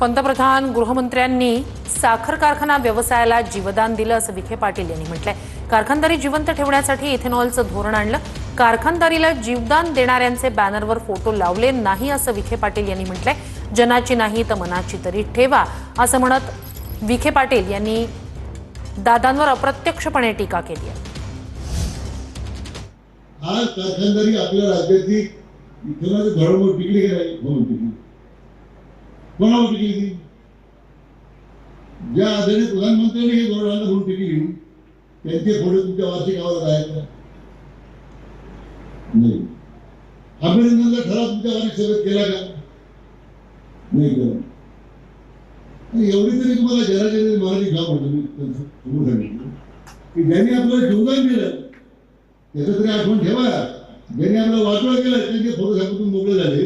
पंतप्रधान गृहमंत्र्यांनी साखर कारखाना व्यवसायाला जीवदान दिलं असं विखे पाटील यांनी म्हटलंय। कारखानदारी जिवंत ठेवण्यासाठी इथेनॉलचं धोरण आणलं। कारखानदारीला जीवदान देणाऱ्यांचे बॅनरवर फोटो लावले नाही असं विखे पाटील यांनी म्हटलंय। जनाची नाही तर मनाची तरी ठेवा असं म्हणत विखे पाटील यांनी दादांवर अप्रत्यक्षपणे टीका केली आहे। आज कारखानदारी आपल्या राज्याची इथेनॉलचं धोरण टिकली की नाही म्हणून टिकली। कोणावर टिकली? ज्या आदरणीय प्रधानमंत्र्यांनी हे धोरण आणलं म्हणून टिकली, त्यांचे फोटो तुमच्या वार्षिक अहवालात आहेत का? नाही। अभिनंदनचा ठराव तुमच्या वार्षिक सभेत केला का? नाही केला। एवढी तरी तुम्हाला जरा मराठी घ्या म्हणतो मी समोर सांगितलं की ज्यांनी आपल्याला जीवदान दिलं त्याचं तरी आठवण ठेवा। ज्यांनी आपल्याला वाटोळं केलं त्यांचे फोटो सापडून मोकळे झाले